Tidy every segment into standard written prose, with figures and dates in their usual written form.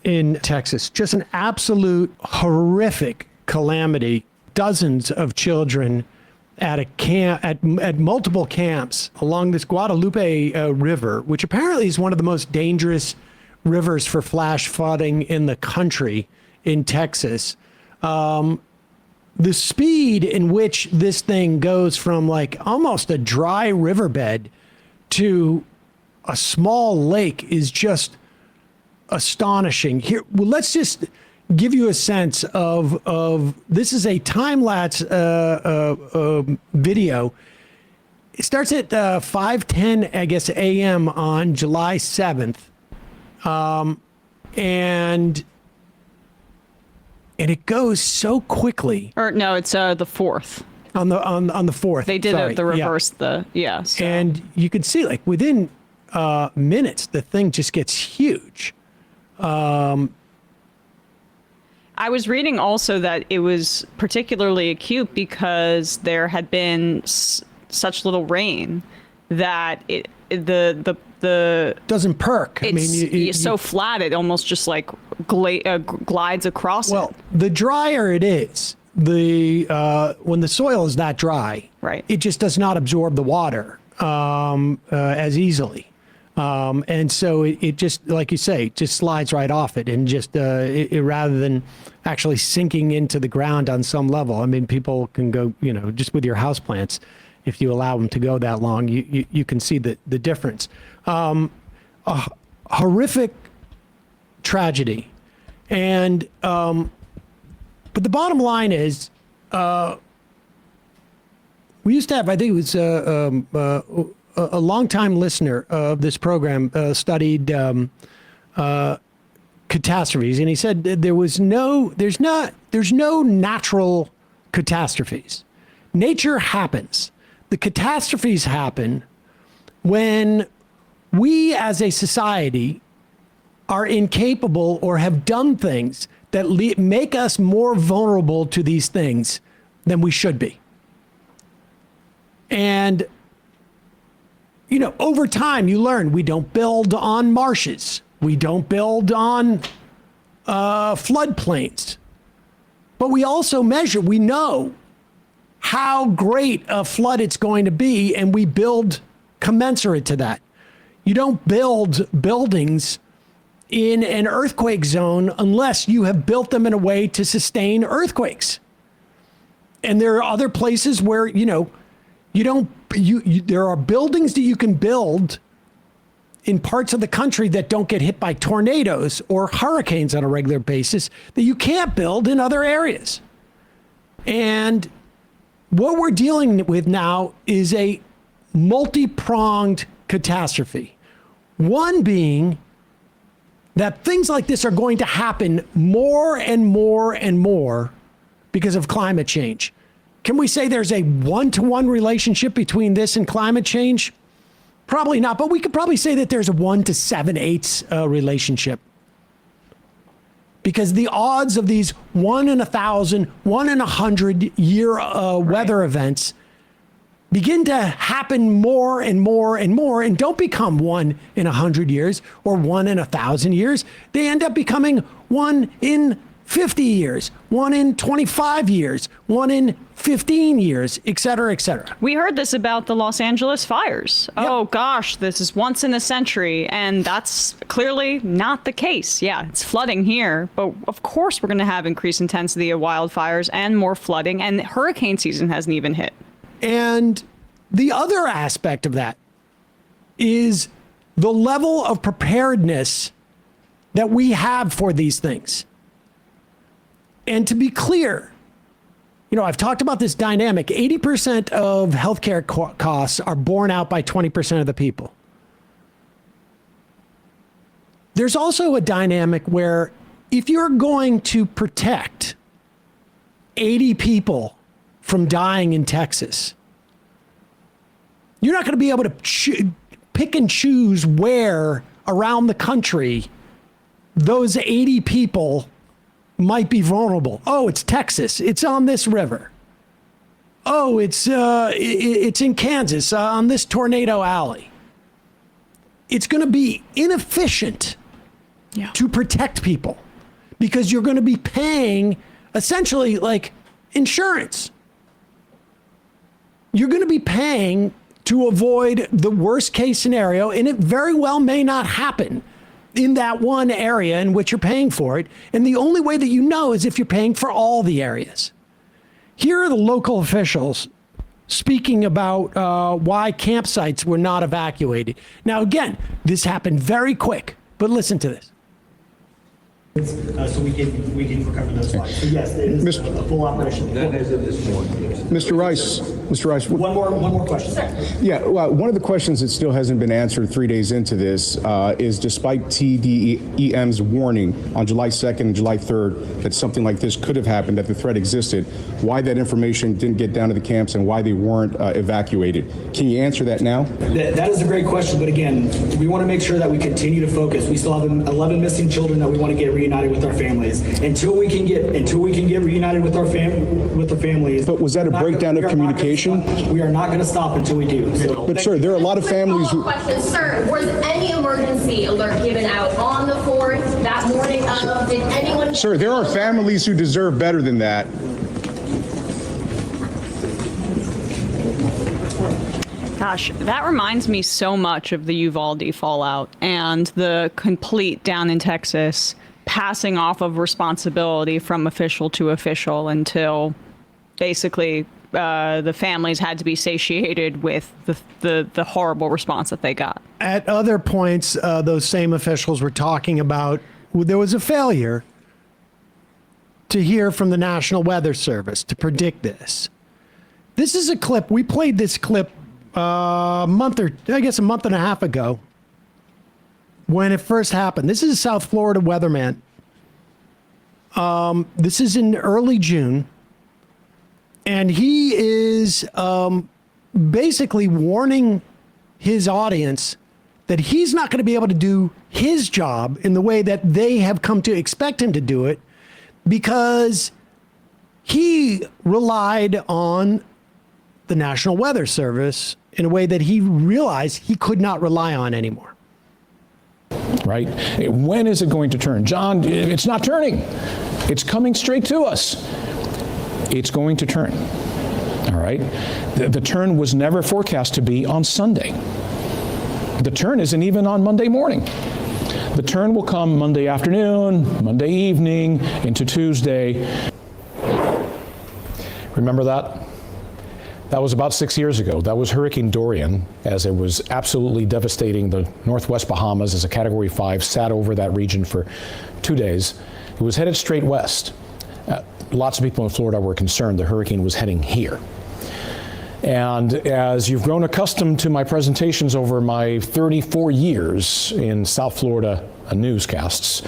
in Texas. Just an absolute horrific calamity. Dozens of children at a camp, at multiple camps along this Guadalupe River, which apparently is one of the most dangerous rivers for flash flooding in the country in Texas. The speed in which this thing goes from like almost a dry riverbed to a small lake is just astonishing. Here, well, let's just give you a sense of this is a time-lapse video. It starts at 5:10, I guess, a.m. on July 7th. And it goes so quickly. Or no, it's the 4th. On the 4th. They did the reverse, so. And you can see, like, within minutes, the thing just gets huge. I was reading also that it was particularly acute because there had been such little rain that the doesn't perk. It's so flat it almost just like glides across. Well, the drier it is, when the soil is that dry, right, it just does not absorb the water as easily. And so it just, like you say, just slides right off it, and just rather than actually sinking into the ground on some level. I mean, people can go, just with your houseplants, if you allow them to go that long, you can see the difference. A horrific tragedy. And but the bottom line is, we used to have, I think it was a longtime listener of this program, studied catastrophes, and he said there's no natural catastrophes. Nature happens. The catastrophes happen when we as a society are incapable or have done things that make us more vulnerable to these things than we should be. And, over time you learn we don't build on marshes. We don't build on floodplains. But we also measure, we know how great a flood it's going to be, and we build commensurate to that. You don't build buildings in an earthquake zone unless you have built them in a way to sustain earthquakes. And there are other places where, there are buildings that you can build in parts of the country that don't get hit by tornadoes or hurricanes on a regular basis that you can't build in other areas. And what we're dealing with now is a multi-pronged catastrophe. One being that things like this are going to happen more and more and more because of climate change. Can we say there's a one-to-one relationship between this and climate change? Probably not, but we could probably say that there's a 1 to 7/8 relationship. Because the odds of these 1 in 1,000, 1 in 100 year weather events begin to happen more and more and more, and don't become 1 in 100 years or 1 in 1,000 years. They end up becoming 1 in 50 years, 1 in 25 years, 1 in 15 years, et cetera, et cetera. We heard this about the Los Angeles fires. Yep. Oh, gosh, this is once in a century. And that's clearly not the case. Yeah, it's flooding here. But of course, we're going to have increased intensity of wildfires and more flooding. And hurricane season hasn't even hit. And the other aspect of that is the level of preparedness that we have for these things. And to be clear, I've talked about this dynamic. 80% of healthcare costs are borne out by 20% of the people. There's also a dynamic where if you're going to protect 80 people from dying in Texas, you're not going to be able to pick and choose where around the country those 80 people might be vulnerable. Oh, it's Texas. It's on this river. Oh, it's in Kansas on this tornado alley. It's going to be inefficient to protect people, because you're going to be paying essentially like insurance. You're going to be paying to avoid the worst case scenario, and it very well may not happen in that one area in which you're paying for it. And the only way that you know is if you're paying for all the areas. Here are the local officials speaking about why campsites were not evacuated. Now, again, this happened very quick, but listen to this. So we can recover those funds. So yes, it is a full operation. That has it this morning. Mr. Rice. One more question. Yeah, well, one of the questions that still hasn't been answered 3 days into this is, despite TDEM's warning on July 2nd and July 3rd that something like this could have happened, that the threat existed, why that information didn't get down to the camps and why they weren't evacuated. Can you answer that now? That is a great question, but again, we want to make sure that we continue to focus. We still have 11 missing children that we want to get reunited with our families. Until we can get reunited with our families. But was that a breakdown of communication? We are not going to stop until we do. So, But sir, there are a lot of families who... Question, sir, was any emergency alert given out on the 4th that morning of? Did anyone? Sir, there are families who deserve better than that. Gosh, that reminds me so much of the Uvalde fallout and the complete down in Texas passing off of responsibility from official to official until basically the families had to be satiated with the horrible response that they got. At other points, those same officials were talking about there was a failure to hear from the National Weather Service to predict this. This is a clip. We played this clip a month and a half ago when it first happened. This is a South Florida weatherman. This is in early June. And he is basically warning his audience that he's not going to be able to do his job in the way that they have come to expect him to do it, because he relied on the National Weather Service in a way that he realized he could not rely on anymore. Right? When is it going to turn? John, it's not turning. It's coming straight to us. It's going to turn. All right? The turn was never forecast to be on Sunday. The turn isn't even on Monday morning. The turn will come Monday afternoon, Monday evening, into Tuesday. Remember that? That was about 6 years ago. That was Hurricane Dorian, as it was absolutely devastating the Northwest Bahamas as a Category 5, sat over that region for 2 days. It was headed straight west. Lots of people in Florida were concerned the hurricane was heading here. And as you've grown accustomed to my presentations over my 34 years in South Florida newscasts,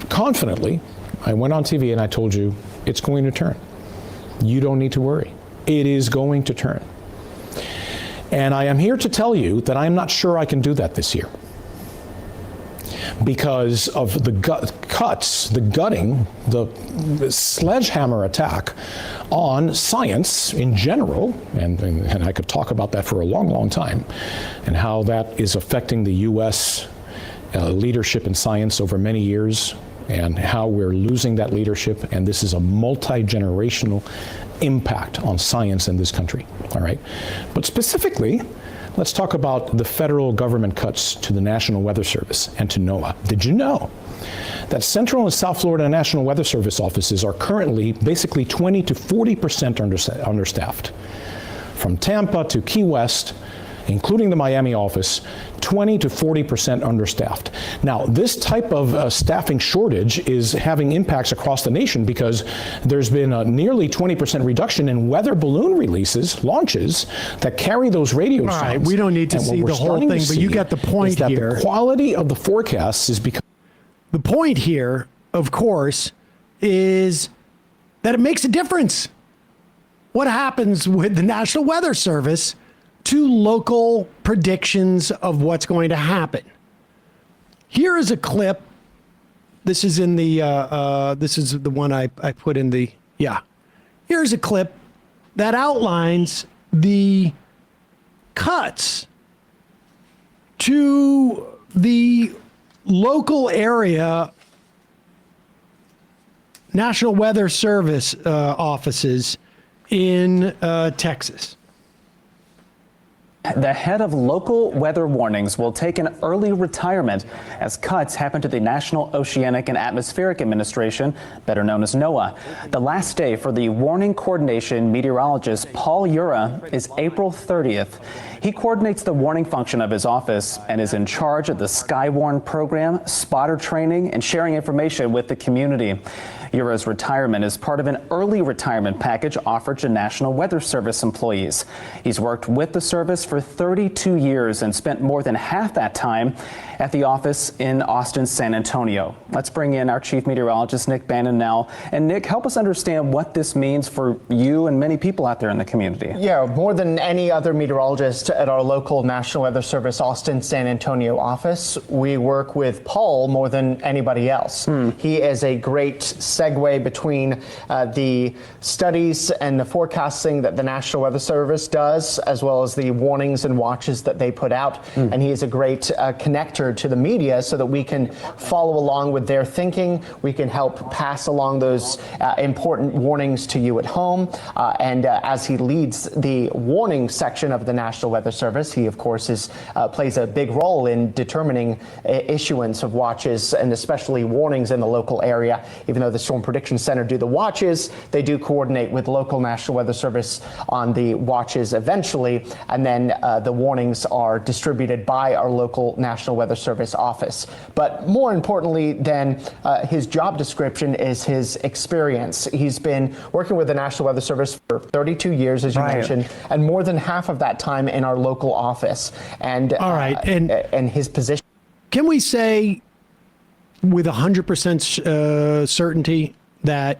confidently, I went on TV and I told you, it's going to turn. You don't need to worry. It is going to turn. And I am here to tell you that I'm not sure I can do that this year, because of the gutting, the sledgehammer attack on science in general, and I could talk about that for a long, long time, and how that is affecting the U.S. Leadership in science over many years, and how we're losing that leadership, and this is a multi-generational impact on science in this country, all right? But specifically, let's talk about the federal government cuts to the National Weather Service and to NOAA. Did you know that Central and South Florida National Weather Service offices are currently basically 20 to 40% understaffed? From Tampa to Key West, including the Miami office, 20 to 40% understaffed. Now, this type of staffing shortage is having impacts across the nation, because there's been a nearly 20% reduction in weather balloon launches that carry those radio sounds. All right, we don't need to see the whole thing, but you got the point here. The quality of the forecasts is becoming... The point here, of course, is that it makes a difference what happens with the National Weather Service to local predictions of what's going to happen. Here is a clip. This is in the, this is the one I put in the, yeah. Here's a clip that outlines the cuts to the local area National Weather Service offices in Texas. The head of local weather warnings will take an early retirement as cuts happen to the National Oceanic and Atmospheric Administration, better known as NOAA. The last day for the warning coordination meteorologist Paul Ura is April 30th. He coordinates the warning function of his office and is in charge of the Skywarn program, spotter training, and sharing information with the community. Ura's retirement is part of an early retirement package offered to National Weather Service employees. He's worked with the service for 32 years and spent more than half that time at the office in Austin, San Antonio. Let's bring in our chief meteorologist, Nick Bannon, now. And Nick, help us understand what this means for you and many people out there in the community. Yeah, more than any other meteorologist at our local National Weather Service Austin, San Antonio office, we work with Paul more than anybody else. He is a great segue between the studies and the forecasting that the National Weather Service does, as well as the warnings and watches that they put out. And he is a great connector to the media so that we can follow along with their thinking. We can help pass along those important warnings to you at home. And as he leads the warning section of the National Weather Service, he, of course, plays a big role in determining issuance of watches and especially warnings in the local area. Even though the Storm Prediction Center do the watches, they do coordinate with local National Weather Service on the watches eventually, and then the warnings are distributed by our local National Weather Service office. But more importantly than his job description is his experience. He's been working with the National Weather Service for 32 years, as you mentioned, and more than half of that time in our local office. And all right, and his position. Can we say with 100% certainty that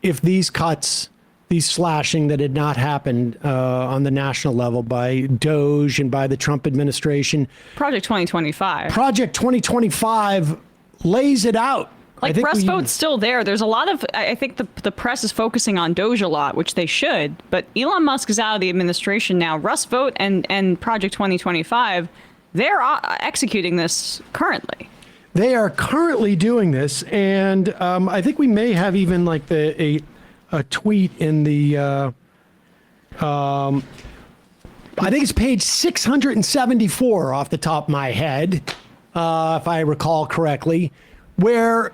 if these cuts, these slashing that had not happened on the national level by DOGE and by the Trump administration, Project 2025. Project 2025 lays it out. Like, Rust vote's still there. There's a lot of, I think the press is focusing on DOGE a lot, which they should, but Elon Musk is out of the administration now. Rust vote and Project 2025, they're executing this currently. They are currently doing this, and I think we may have even like a tweet in the, I think it's page 674 off the top of my head, if I recall correctly, where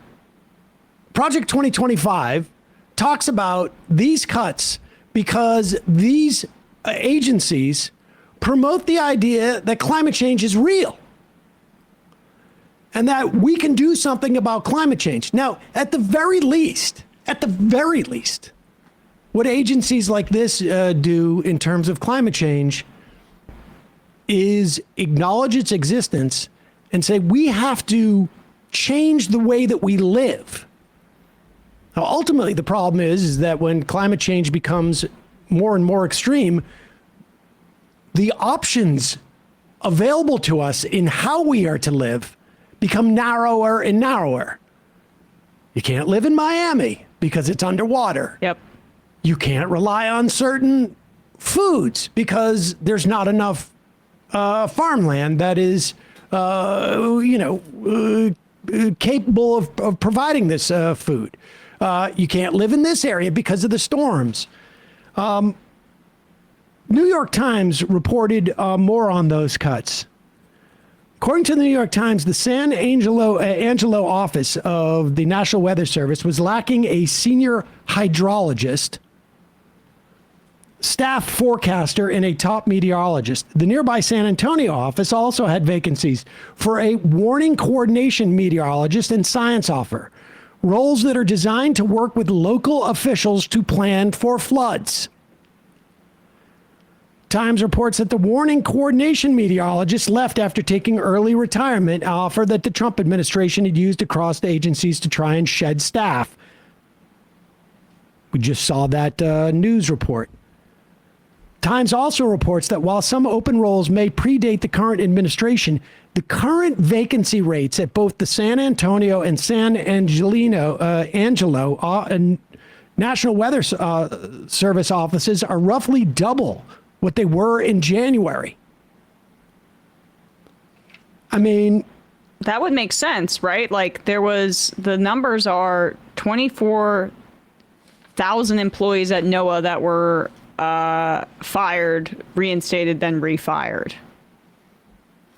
Project 2025 talks about these cuts because these agencies promote the idea that climate change is real and that we can do something about climate change. Now, at the very least, what agencies like this do in terms of climate change is acknowledge its existence and say we have to change the way that we live. Now, ultimately, the problem is that when climate change becomes more and more extreme, the options available to us in how we are to live become narrower and narrower. You can't live in Miami because it's underwater. Yep. You can't rely on certain foods because there's not enough farmland that is, capable of providing this food. You can't live in this area because of the storms. New York Times reported more on those cuts. According to the New York Times, the San Angelo office of the National Weather Service was lacking a senior hydrologist, staff forecaster, and a top meteorologist. The nearby San Antonio office also had vacancies for a warning coordination meteorologist and science officer, roles that are designed to work with local officials to plan for floods. Times reports that the warning coordination meteorologist left after taking early retirement, an offer that the Trump administration had used across the agencies to try and shed staff. We just saw that news report. Times also reports that while some open roles may predate the current administration, the current vacancy rates at both the San Antonio and San Angelo National Weather Service offices are roughly double what they were in January. I mean, that would make sense, right? Like the numbers are 24,000 employees at NOAA that were fired, reinstated, then refired.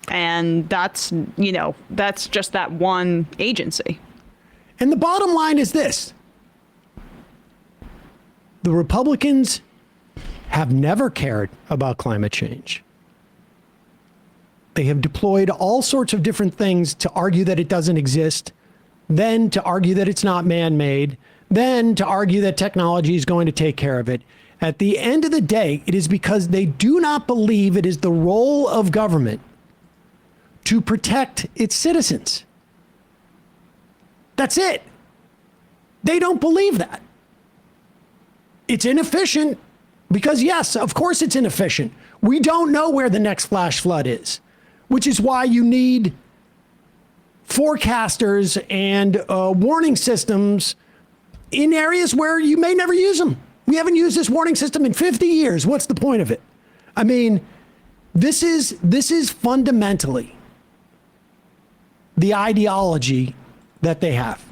And that's just that one agency. And the bottom line is this. The Republicans have never cared about climate change. They have deployed all sorts of different things to argue that it doesn't exist, then to argue that it's not man-made, then to argue that technology is going to take care of it. At the end of the day, it is because they do not believe it is the role of government to protect its citizens. That's it. They don't believe that. It's inefficient because, yes, of course it's inefficient. We don't know where the next flash flood is, which is why you need forecasters and warning systems in areas where you may never use them. We haven't used this warning system in 50 years. What's the point of it? I mean, this is fundamentally the ideology that they have.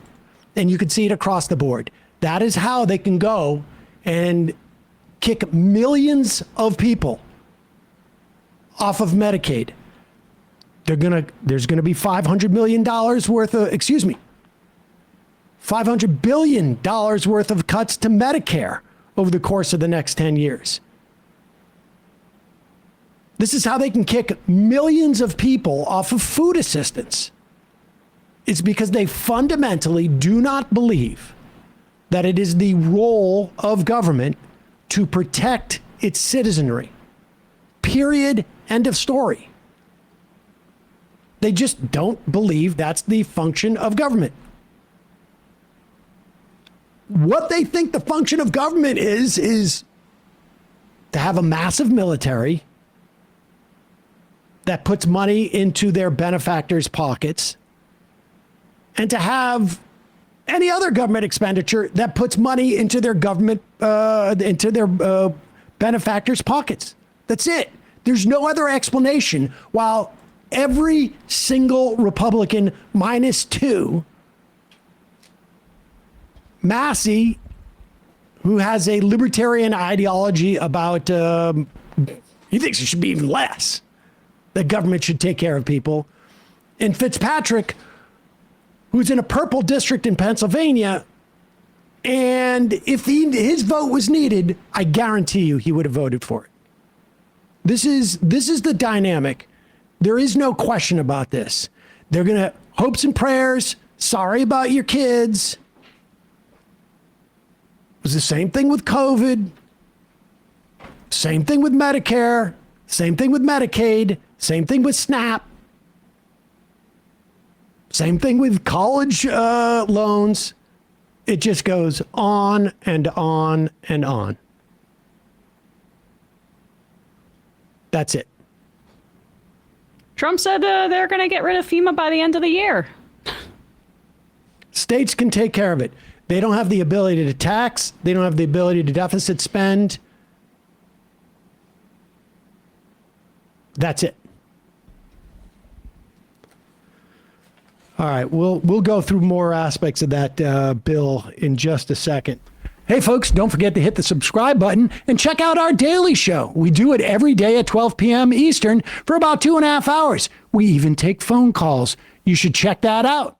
And you can see it across the board. That is how they can go and kick millions of people off of Medicaid. There's gonna be $500 million worth of, $500 billion worth of cuts to Medicare over the course of the next 10 years. This is how they can kick millions of people off of food assistance. It's because they fundamentally do not believe that it is the role of government to protect its citizenry. Period. End of story. They just don't believe that's the function of government. What they think the function of government is to have a massive military that puts money into their benefactors' pockets, and to have any other government expenditure that puts money into their government, benefactors' pockets. That's it. There's no other explanation. While every single Republican minus two, Massey, who has a libertarian ideology about, he thinks it should be even less, that government should take care of people, and Fitzpatrick, who's in a purple district in Pennsylvania, and if his vote was needed, I guarantee you he would have voted for it. This is the dynamic. There is no question about this. They're going to hopes and prayers. Sorry about your kids. It was the same thing with COVID. Same thing with Medicare. Same thing with Medicaid. Same thing with SNAP. Same thing with college loans. It just goes on and on and on. That's it. Trump said they're going to get rid of FEMA by the end of the year. States can take care of it. They don't have the ability to tax. They don't have the ability to deficit spend. That's it. All right, we'll go through more aspects of that bill in just a second. Hey, folks, don't forget to hit the subscribe button and check out our daily show. We do it every day at 12 p.m. Eastern for about 2.5 hours. We even take phone calls. You should check that out.